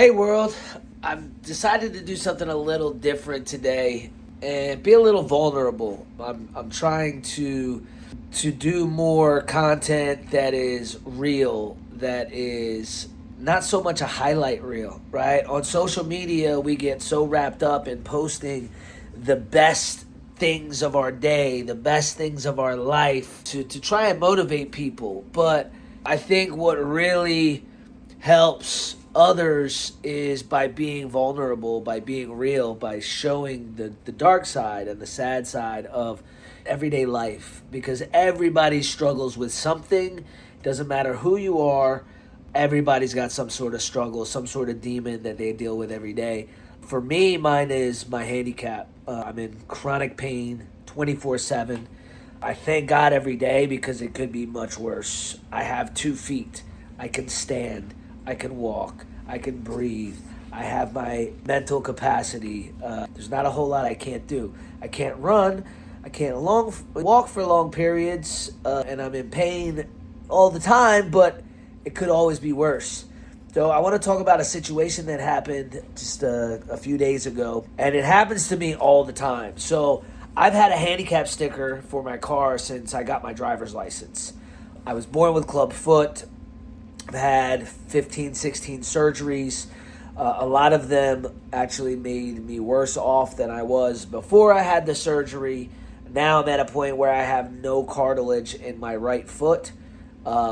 Hey world, I've decided to do something a little different today and be a little vulnerable. I'm trying to do more content that is real, that is not so much a highlight reel, right? On social media, we get so wrapped up in posting the best things of our day, the best things of our life to try and motivate people. But I think what really helps others is by being vulnerable, by being real, by showing the dark side and the sad side of everyday life. Because everybody struggles with something. Doesn't matter who you are, everybody's got some sort of struggle, some sort of demon that they deal with every day. For me, mine is my handicap. I'm in chronic pain 24/7. I thank God every day because it could be much worse. I have 2 feet. I can stand. I can walk. I can breathe. I have my mental capacity. There's not a whole lot I can't do. I can't run. I can't walk for long periods, and I'm in pain all the time, but it could always be worse. So I want to talk about a situation that happened just a few days ago, and it happens to me all the time. So I've had a handicap sticker for my car since I got my driver's license. I was born with club foot. I've had 15, 16 surgeries. A lot of them actually made me worse off than I was before I had the surgery. Now I'm at a point where I have no cartilage in my right foot.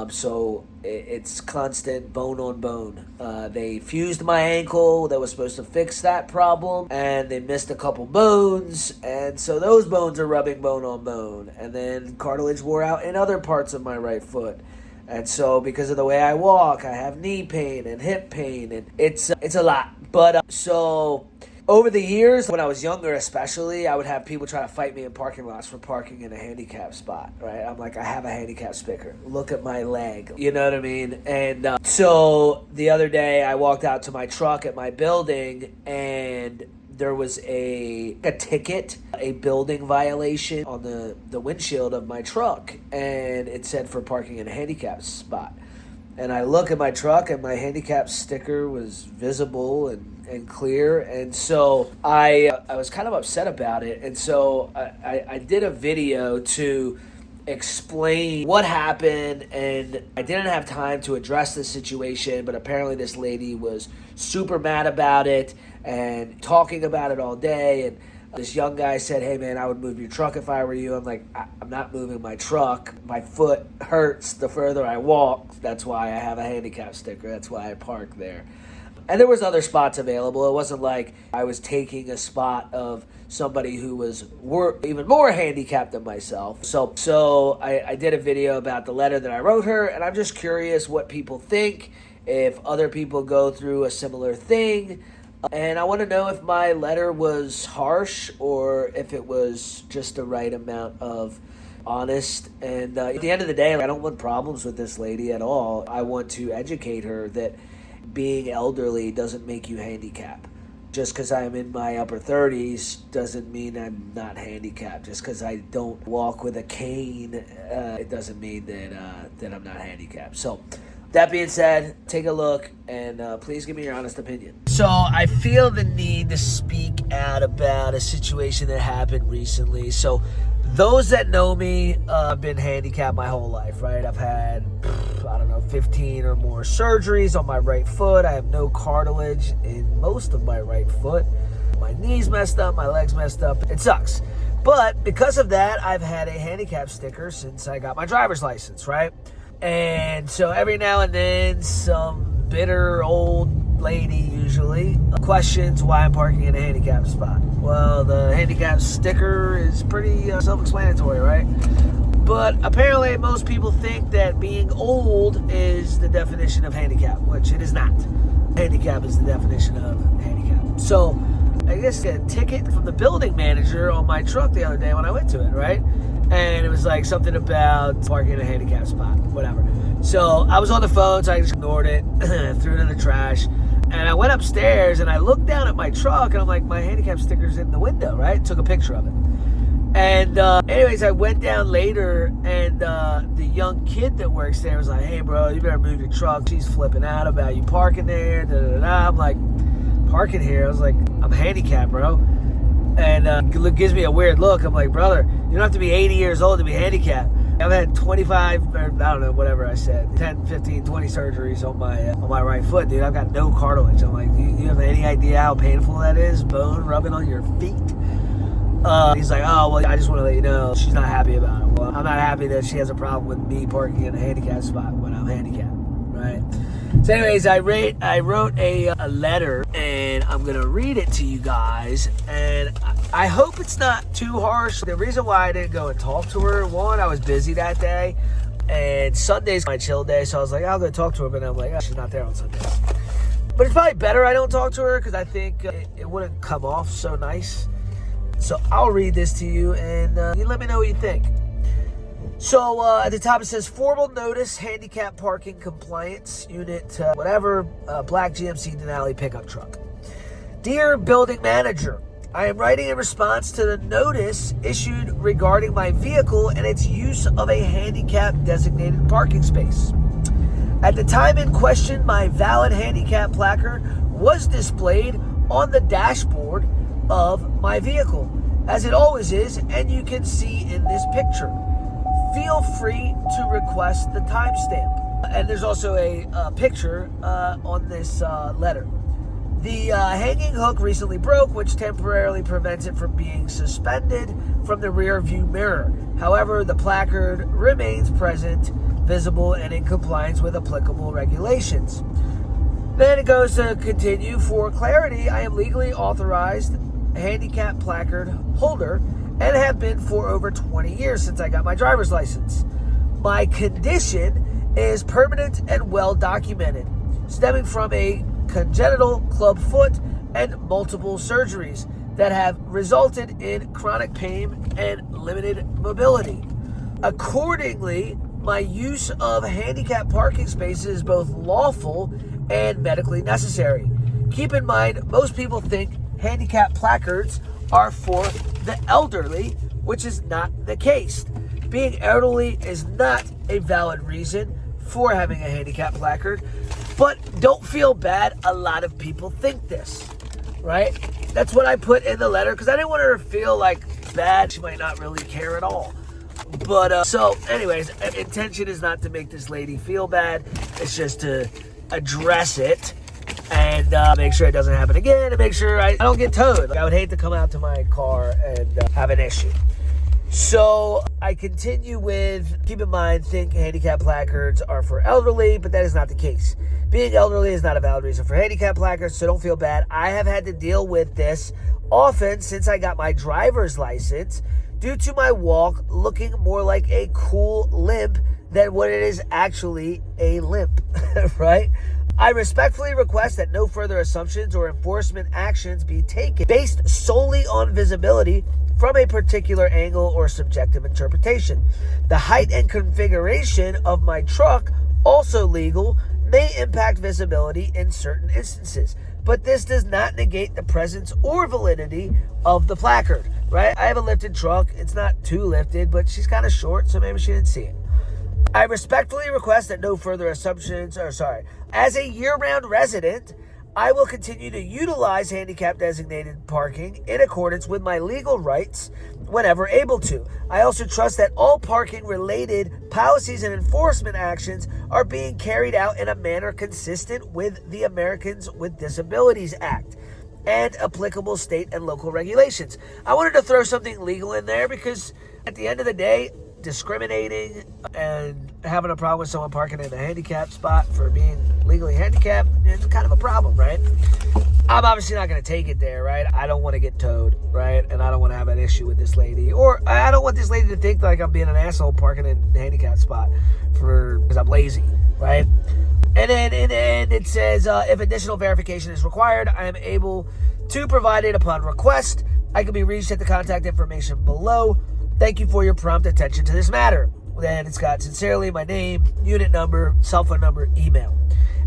So it's constant bone on bone. They fused my ankle that was supposed to fix that problem, and they missed a couple bones, and so those bones are rubbing bone on bone. And then cartilage wore out in other parts of my right foot. And so because of the way I walk, I have knee pain and hip pain, and it's a lot. But so over the years, when I was younger especially, I would have people try to fight me in parking lots for parking in a handicap spot, right? I'm like, I have a handicap sticker. Look at my leg. You know what I mean? And so the other day, I walked out to my truck at my building, and there was a ticket, a building violation on the windshield of my truck, and it said for parking in a handicap spot. And I look at my truck, and my handicap sticker was visible and clear, and so I was kind of upset about it. And so I did a video to explain what happened, and I didn't have time to address the situation, but apparently this lady was super mad about it and talking about it all day. And this young guy said, "Hey man, I would move your truck if I were you." I'm like, I'm not moving my truck. My foot hurts the further I walk. That's why I have a handicap sticker. That's why I park there. And there was other spots available. It wasn't like I was taking a spot of somebody who was even more handicapped than myself. So I did a video about the letter that I wrote her, and I'm just curious what people think, if other people go through a similar thing. And I want to know if my letter was harsh or if it was just the right amount of honest. And at the end of the day, I don't want problems with this lady at all. I want to educate her that being elderly doesn't make you handicapped. Just because I'm in my upper 30s doesn't mean I'm not handicapped. Just because I don't walk with a cane, it doesn't mean that I'm not handicapped. So that being said, take a look and please give me your honest opinion. So I feel the need to speak out about a situation that happened recently. So those that know me, I've been handicapped my whole life, right? I've had, 15 or more surgeries on my right foot. I have no cartilage in most of my right foot. My knee's messed up, my leg's messed up. It sucks. But because of that, I've had a handicap sticker since I got my driver's license, right? And so every now and then, some bitter old lady usually questions why I'm parking in a handicap spot. Well, the handicap sticker is pretty self-explanatory, right? But apparently most people think that being old is the definition of handicap, which it is not. Handicap is the definition of handicap. So I guess a ticket from the building manager on my truck the other day when I went to it, right? And it was like something about parking in a handicap spot, whatever. So I was on the phone, so I just ignored it, threw it in the trash. And I went upstairs and I looked down at my truck and I'm like, my handicap sticker's in the window, right? Took a picture of it. And anyways, I went down later and the young kid that works there was like, hey, bro, you better move your truck. She's flipping out about you parking there. Da, da, da. I'm like, parking here? I was like, I'm handicapped, bro. And gives me a weird look. I'm like, brother, you don't have to be 80 years old to be handicapped. I've had 25, or I don't know, whatever I said, 10, 15, 20 surgeries on my right foot, dude. I've got no cartilage. I'm like, you have any idea how painful that is? Bone rubbing on your feet? He's like, oh, well, I just want to let you know she's not happy about it. Well, I'm not happy that she has a problem with me parking in a handicap spot when I'm handicapped, right? So anyways, I wrote a letter, and I'm going to read it to you guys, and I hope it's not too harsh. The reason why I didn't go and talk to her, one, I was busy that day, and Sunday's my chill day, so I was like, I'll go talk to her, but I'm like, oh, she's not there on Sunday. But it's probably better I don't talk to her, because I think it wouldn't come off so nice. So I'll read this to you, and you let me know what you think. So at the top it says, formal notice, handicap parking compliance, unit, whatever, black GMC Denali pickup truck. Dear building manager, I am writing in response to the notice issued regarding my vehicle and its use of a handicap designated parking space. At the time in question, my valid handicap placard was displayed on the dashboard of my vehicle, as it always is, and you can see in this picture. Feel free to request the timestamp. And there's also a picture on this letter. The hanging hook recently broke, which temporarily prevents it from being suspended from the rear view mirror. However, the placard remains present, visible, and in compliance with applicable regulations. Then it goes to continue. For clarity, I am legally authorized handicap placard holder and have been for over 20 years since I got my driver's license. My condition is permanent and well documented, stemming from a congenital club foot and multiple surgeries that have resulted in chronic pain and limited mobility. Accordingly, my use of handicap parking spaces is both lawful and medically necessary. Keep in mind, most people think handicap placards are for the elderly, which is not the case. Being elderly is not a valid reason for having a handicap placard, but don't feel bad. A lot of people think this, right? That's what I put in the letter because I didn't want her to feel like bad. She might not really care at all. But so anyways, intention is not to make this lady feel bad. It's just to address it and make sure it doesn't happen again, and make sure I don't get towed. I would hate to come out to my car and have an issue. So I continue with, keep in mind, think handicap placards are for elderly, but that is not the case. Being elderly is not a valid reason for handicap placards, so don't feel bad. I have had to deal with this often since I got my driver's license due to my walk looking more like a cool limp than what it is actually a limp, right? I respectfully request that no further assumptions or enforcement actions be taken based solely on visibility from a particular angle or subjective interpretation. The height and configuration of my truck, also legal, may impact visibility in certain instances, but this does not negate the presence or validity of the placard, right? I have a lifted truck. It's not too lifted, but she's kind of short, so maybe she didn't see it. I respectfully request that no further assumptions, as a year-round resident, I will continue to utilize handicap-designated parking in accordance with my legal rights whenever able to. I also trust that all parking-related policies and enforcement actions are being carried out in a manner consistent with the Americans with Disabilities Act and applicable state and local regulations. I wanted to throw something legal in there because at the end of the day, discriminating and having a problem with someone parking in a handicap spot for being legally handicapped is kind of a problem, right? I'm obviously not going to take it there, right? I don't want to get towed, right? And I don't want to have an issue with this lady. Or I don't want this lady to think like I'm being an asshole parking in a handicap spot because I'm lazy, right? And then in the end, it says, if additional verification is required, I am able to provide it upon request. I can be reached at the contact information below. Thank you for your prompt attention to this matter. Then it's got sincerely my name, unit number, cell phone number, email.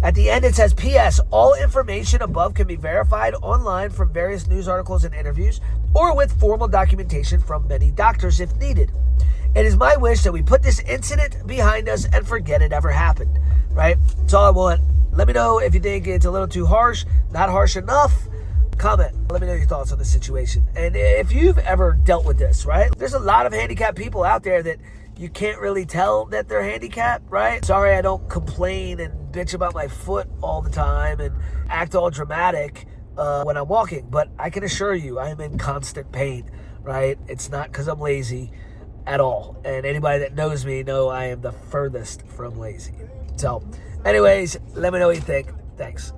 At the end, it says, P.S. All information above can be verified online from various news articles and interviews or with formal documentation from many doctors if needed. It is my wish that we put this incident behind us and forget it ever happened, right? That's all I want. Let me know if you think it's a little too harsh, not harsh enough. Comment. Let me know your thoughts on the situation. And if you've ever dealt with this, right? There's a lot of handicapped people out there that you can't really tell that they're handicapped, right? Sorry, I don't complain and bitch about my foot all the time and act all dramatic when I'm walking, but I can assure you I am in constant pain, right? It's not because I'm lazy at all. And anybody that knows me know I am the furthest from lazy. So anyways, let me know what you think. Thanks.